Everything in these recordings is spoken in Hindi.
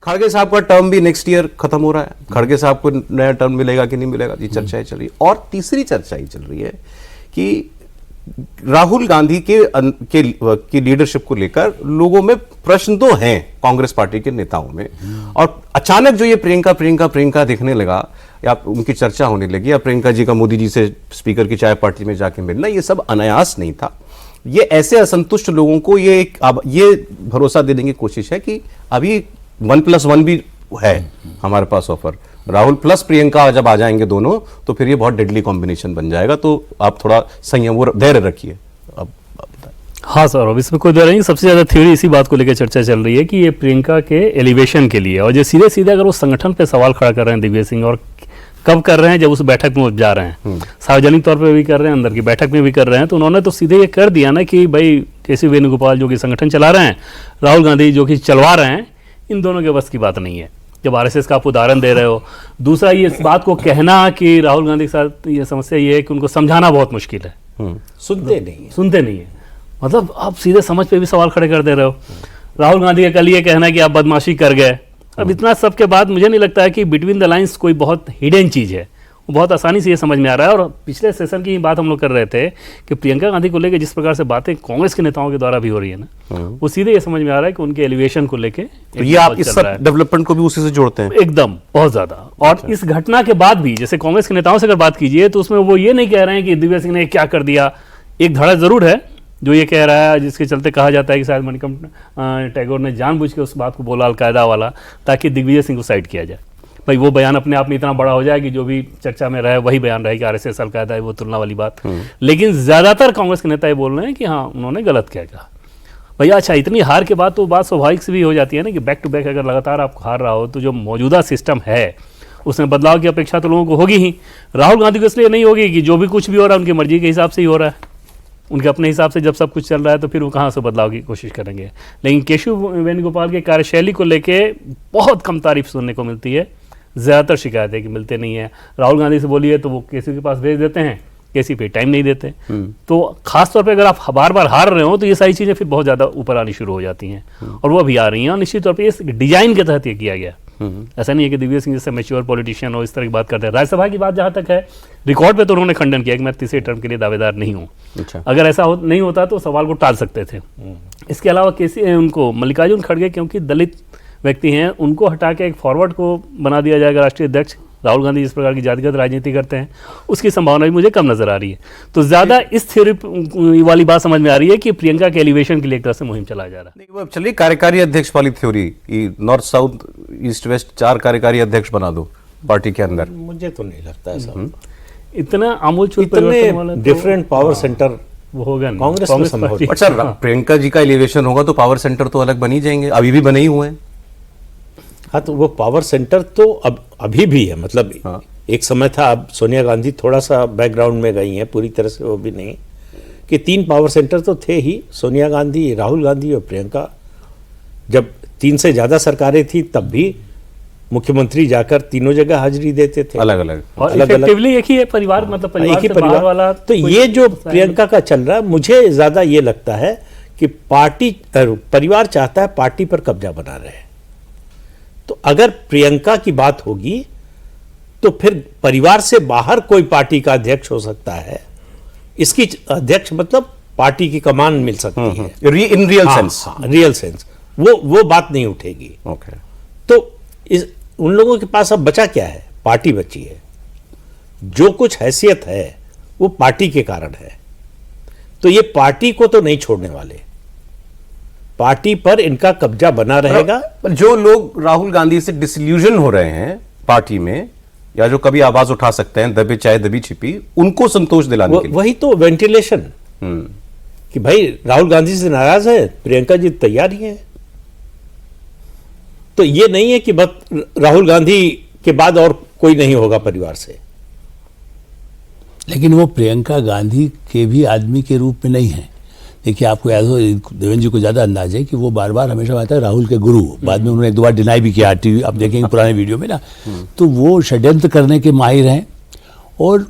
खड़गे साहब का टर्म भी नेक्स्ट ईयर खत्म हो रहा है, खड़गे साहब को नया टर्म मिलेगा कि नहीं मिलेगा, ये चर्चाएं चल रही है। और तीसरी चर्चा ये चल रही है कि राहुल गांधी की लीडरशिप को लेकर लोगों में प्रश्न तो हैं कांग्रेस पार्टी के नेताओं में, और अचानक जो ये प्रियंका दिखने लगा या उनकी चर्चा होने लगी, या प्रियंका जी का मोदी जी से स्पीकर की चाय पार्टी में जाके मिलना, ये सब अनायास नहीं था। ये ऐसे असंतुष्ट लोगों को ये भरोसा देने की कोशिश है कि अभी 1+1 भी है हमारे पास ऑफर, राहुल प्लस प्रियंका जब आ जाएंगे दोनों तो फिर ये बहुत डेडली कॉम्बिनेशन बन जाएगा। तो आप थोड़ा संयम और धैर्य रखिए। अब हाँ सर, अब इसमें कोई डर नहीं। सबसे ज्यादा थ्योरी इसी बात को लेकर चर्चा चल रही है कि ये प्रियंका के एलिवेशन के लिए, और जो सीधे सीधे अगर वो संगठन पे सवाल खड़ा कर रहे हैं दिग्विजय सिंह, और कब कर रहे हैं, जब उस बैठक में वो जा रहे हैं, सार्वजनिक तौर पे भी कर रहे हैं, अंदर की बैठक में भी कर रहे हैं, तो उन्होंने तो सीधे ये कर दिया ना कि भाई केसी वेणुगोपाल जो कि संगठन चला रहे हैं, राहुल गांधी जो कि चलवा रहे हैं, इन दोनों के बस की बात नहीं है। जब आरएसएस का आप उदाहरण दे रहे हो। दूसरा, ये इस बात को कहना कि राहुल गांधी के साथ ये समस्या ये है कि उनको समझाना बहुत मुश्किल है, सुनते नहीं है। मतलब आप सीधे समझ पे भी सवाल खड़े कर दे रहे हो। राहुल गांधी का कल ये कहना है कि आप बदमाशी कर गए। अब इतना सब के बाद मुझे नहीं लगता है कि बिटवीन द लाइंस कोई बहुत हिडन चीज़ है, वो बहुत आसानी से ये समझ में आ रहा है। और पिछले सेशन की बात हम लोग कर रहे थे कि प्रियंका गांधी को लेकर जिस प्रकार से बातें कांग्रेस के नेताओं के द्वारा भी हो रही है ना, वो सीधे ये समझ में आ रहा है कि उनके एलिवेशन को लेकर तो ये आप इस सब डेवलपमेंट को भी उसी से जोड़ते हैं एकदम बहुत ज्यादा। और इस घटना के बाद भी जैसे कांग्रेस के नेताओं से अगर बात कीजिए तो उसमें वो ये नहीं कह रहे हैं कि दिग्विजय सिंह ने क्या कर दिया। एक धड़ा जरूर है जो ये कह रहा है, जिसके चलते कहा जाता है कि शायद मणिकम टैगोर ने जानबूझ के उस बात को बोला अलकायदा वाला, ताकि दिग्विजय सिंह को साइड किया जाए। भाई वो बयान अपने आप में इतना बड़ा हो जाए कि जो भी चर्चा में रहे वही बयान रहे कि आरएसएस अलकायदा है, वो तुलना वाली बात। लेकिन ज्यादातर कांग्रेस के नेता ये बोल रहे हैं कि हाँ उन्होंने गलत क्या कहा। भैया अच्छा, इतनी हार के बाद तो बात स्वाभाविक से भी हो जाती है ना कि बैक टू बैक अगर लगातार आप हार रहा हो तो जो मौजूदा सिस्टम है उसमें बदलाव की अपेक्षा तो लोगों को होगी ही। राहुल गांधी को इसलिए नहीं होगी कि जो भी कुछ भी हो रहा है उनकी मर्जी के हिसाब से ही हो रहा है, उनके अपने हिसाब से जब सब कुछ चल रहा है तो फिर वो कहाँ से बदलाव की कोशिश करेंगे। लेकिन केशव वेणुगोपाल के कार्यशैली को लेके बहुत कम तारीफ सुनने को मिलती है, ज़्यादातर शिकायतें कि मिलते नहीं है। राहुल गांधी से बोलिए तो वो केसी के पास भेज देते हैं, केसी पे टाइम नहीं देते। तो खासतौर पे अगर आप बार बार हार रहे हो तो ये सारी चीज़ें फिर बहुत ज़्यादा ऊपर आनी शुरू हो जाती हैं, और वो अभी आ रही हैं। और निश्चित तौर पर इस डिजाइन के तहत ये किया गया। ऐसा नहीं है कि दिग्विजय सिंह जैसे मैच्योर पॉलिटिशियन हो इस तरह की बात करते हैं। राज्यसभा की बात जहाँ तक है, रिकॉर्ड पे तो उन्होंने खंडन किया कि मैं तीसरे टर्म के लिए दावेदार नहीं हूँ। अच्छा। अगर ऐसा नहीं होता तो सवाल को टाल सकते थे। इसके अलावा केसी उनको मल्लिकार्जुन खड़गे क्योंकि दलित व्यक्ति हैं, उनको हटा के एक फॉरवर्ड को बना दिया जाएगा राष्ट्रीय अध्यक्ष। राहुल गांधी जिस प्रकार की जातिगत राजनीति करते हैं उसकी संभावना भी मुझे कम नजर आ रही है। तो ज्यादा इस थ्योरी वाली बात समझ में आ रही है कि प्रियंका के एलिवेशन के लिए एक तरह से मुहिम चलाया जा रहा है। चलिए कार्यकारी अध्यक्ष वाली theory, north south east west 4 कार्यकारी अध्यक्ष बना दो पार्टी के अंदर। मुझे तो नहीं लगता ऐसा, इतना आमूलचूल इतने डिफरेंट पावर सेंटर वो होगा कांग्रेस में संभव। अच्छा, प्रियंका जी का एलिवेशन होगा तो पावर सेंटर तो अलग बन ही जाएंगे, अभी भी बने ही हुए हैं। हाँ, तो वो पावर सेंटर तो अभी भी है। मतलब हाँ। एक समय था, अब सोनिया गांधी थोड़ा सा बैकग्राउंड में गई हैं, पूरी तरह से वो भी नहीं, कि 3 पावर सेंटर तो थे ही, सोनिया गांधी, राहुल गांधी और प्रियंका। जब 3 से ज्यादा सरकारें थी तब भी मुख्यमंत्री जाकर तीनों जगह हाजिरी देते थे, अलग अलग एक ही परिवार, मतलब परिवार, एक ही परिवार वाला। तो ये जो प्रियंका का चल रहा है, मुझे ज्यादा ये लगता है कि परिवार चाहता है पार्टी पर कब्जा बना रहे। तो अगर प्रियंका की बात होगी तो फिर परिवार से बाहर कोई पार्टी का अध्यक्ष हो सकता है, इसकी अध्यक्ष मतलब पार्टी की कमान मिल सकती है in real sense. Real sense वो बात नहीं उठेगी। तो उन लोगों के पास अब बचा क्या है? पार्टी बची है। जो कुछ हैसियत है वो पार्टी के कारण है, तो ये पार्टी को तो नहीं छोड़ने वाले, पार्टी पर इनका कब्जा बना रहेगा। जो लोग राहुल गांधी से डिसल्यूजन हो रहे हैं पार्टी में, या जो कभी आवाज उठा सकते हैं दबे चाहे दबी छिपी, उनको संतोष दिलाने के लिए वही तो वेंटिलेशन, कि भाई राहुल गांधी से नाराज है, प्रियंका जी तैयार ही है। तो ये नहीं है कि बस राहुल गांधी के बाद और कोई नहीं होगा परिवार से। लेकिन वो प्रियंका गांधी के भी आदमी के रूप में नहीं है। देखिए, आपको याद हो, देवेंद्र जी को ज़्यादा अंदाज है कि वो बार बार हमेशा आता है राहुल के गुरु। बाद में उन्होंने 1-2 बार डिनाई भी किया, टीवी आप देखेंगे पुराने वीडियो में ना। तो वो षड्यंत्र करने के माहिर हैं। और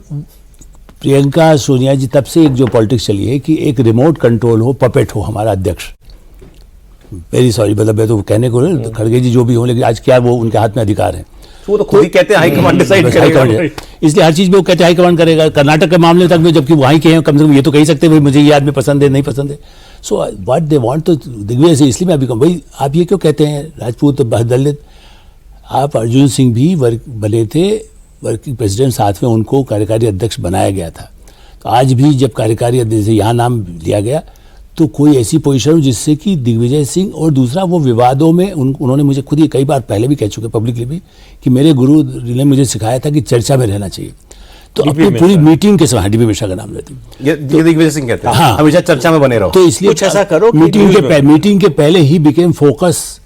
प्रियंका सोनिया जी तब से एक जो पॉलिटिक्स चली है कि एक रिमोट कंट्रोल हो, पपेट हो हमारा अध्यक्ष, वेरी सॉरी, मतलब मैं तो कहने को नहीं, खड़गे जी जो भी हो, लेकिन आज क्या वो उनके हाथ में अधिकार है। वो तो खुद ही कहते हैं हाईकमांड डिसाइड करेगा। इसलिए हर चीज में वो कहते हैं हाईकमांड करेगा। कर्नाटक के मामले तक में जबकि वहीं के हैं, कम से कम ये तो कह सकते हैं भाई मुझे ये आदमी पसंद है नहीं पसंद है। सो व्हाट दे वांट, तो दिग्विजय से इसलिए मैं अभी कहूँ भाई आप ये क्यों कहते हैं राजपूत दलित, आप अर्जुन सिंह भी बने थे वर्किंग प्रेसिडेंट, साथ में उनको कार्यकारी अध्यक्ष बनाया गया था। तो आज भी जब कार्यकारी अध्यक्ष यहाँ नाम लिया गया तो कोई ऐसी पोजीशन हो जिससे कि दिग्विजय सिंह, और दूसरा वो विवादों में उन्होंने मुझे खुद ही कई बार पहले भी कह चुके पब्लिकली भी कि मेरे गुरु ने मुझे सिखाया था कि चर्चा में रहना चाहिए। तो अपनी पूरी मीटिंग के समय डीपी मिश्रा का नाम लेते हैं, ये दिग्विजय सिंह कहते हैं हाँ, हमेशा चर्चा में बने रहो। तो इसलिए कुछ ऐसा करो कि मीटिंग के पहले ही बिकेम फोकस।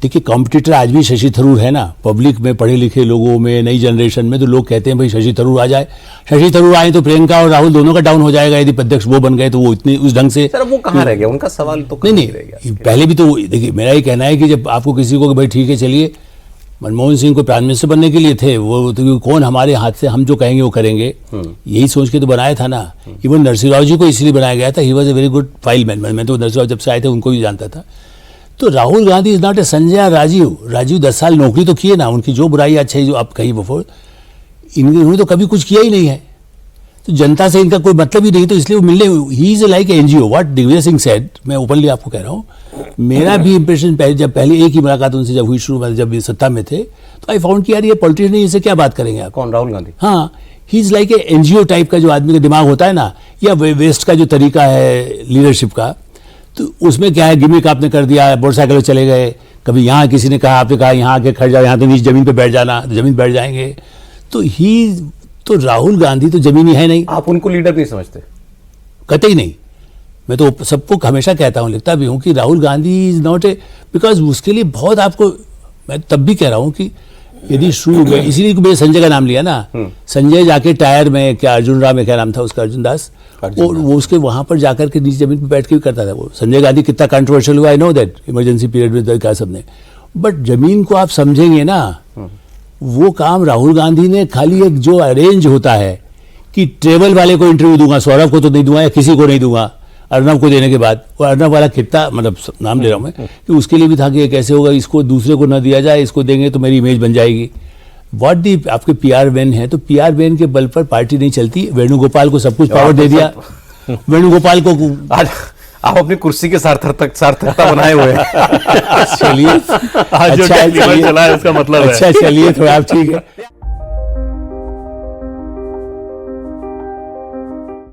देखिए कॉम्पिटिटर आज भी शशि थरूर है ना, पब्लिक में पढ़े लिखे लोगों में, नई जनरेशन में तो लोग कहते हैं भाई शशि थरूर आ जाए, शशि थरूर आए तो प्रियंका और राहुल दोनों का डाउन हो जाएगा, यदि अध्यक्ष वो बन गए तो वो इतने उस ढंग से। सर वो कहाँ रह गया उनका सवाल, तो नहीं रह गया। पहले भी तो देखिए मेरा ये कहना है कि जब आपको किसी को भाई ठीक है चलिए, मनमोहन सिंह को प्राइम मिनिस्टर बनने के लिए थे वो, तो कौन हमारे हाथ से हम जो कहेंगे वो करेंगे, यही सोच के तो बनाया था ना। इवन नरसिंह जी को इसलिए बनाया गया था, he was a very good file man. मैं तो नरसिंह जब से आए थे उनको भी जानता था। तो Rahul Gandhi is not a Sanjay Rajiv 10 साल नौकरी तो किए ना, उनकी जो बुराई अच्छाई जो आप कही वो इन्होंने तो कभी कुछ किया ही नहीं है, तो जनता से इनका कोई मतलब ही नहीं, तो इसलिए वो मिलने, he is like NGO. What Digvijay Singh said, मैं ओपनली आपको कह रहा हूँ, मेरा भी इंप्रेशन जब पहले एक ही मुलाकात उनसे जब हुई शुरू में, जब सत्ता में थे, तो आई फाउंड कि यार ये पॉलिटिशियन है, इससे क्या बात करेंगे आप। कौन, राहुल गांधी? हाँ, ही is like a NGO type का जो आदमी का दिमाग होता है ना, या वेस्ट का जो तरीका है लीडरशिप का, तो उसमें क्या है गिमिक आपने कर दिया, मोटरसाइकिल चले गए, कभी यहाँ किसी ने कहा, आपने कहा यहाँ आके खड़ जाओ, यहाँ तो नीचे जमीन पे बैठ जाना, तो जमीन बैठ जाएंगे। तो राहुल गांधी तो जमीनी है नहीं। आप उनको लीडर नहीं समझते? कतई नहीं। मैं तो सबको हमेशा कहता हूँ, लिखता भी हूँ कि Rahul Gandhi is not A, because उसके लिए बहुत आपको, मैं तब भी कह रहा हूँ कि यदि शुरू में, इसीलिए मैंने संजय का नाम लिया ना, संजय जाके टायर में, क्या अर्जुन राम में क्या नाम था उसका, अर्जुन दास, और वो उसके वहां पर जाकर के नीचे जमीन पर बैठ के भी करता था वो। संजय गांधी कितना कंट्रोवर्शियल हुआ, I know that, emergency period में क्या सबने, बट जमीन को आप समझेंगे ना, वो काम राहुल गांधी ने खाली एक जो अरेंज होता है कि ट्रेवल वाले को इंटरव्यू दूंगा, सौरभ को तो नहीं दूंगा या किसी को नहीं दूंगा, अर्नब को देने के बाद, वो अर्नब वाला कितना, मतलब नाम ले रहा हूँ मैं, कि उसके लिए भी था कि ये कैसे होगा, इसको दूसरे को न दिया जाए, इसको देंगे तो मेरी इमेज बन जाएगी। व्हाट दी आपके पीआर वैन है, तो पीआर वैन के बल पर पार्टी नहीं चलती। वेणुगोपाल को सब कुछ पावर दे दिया, वेणुगोपाल को आज आप अपनी कुर्सी के सार्थकता बनाए हुए हैं। चलिए आज जो अच्छा चला है उसका मतलब है। अच्छा चलिए थोड़ा आप ठीक है।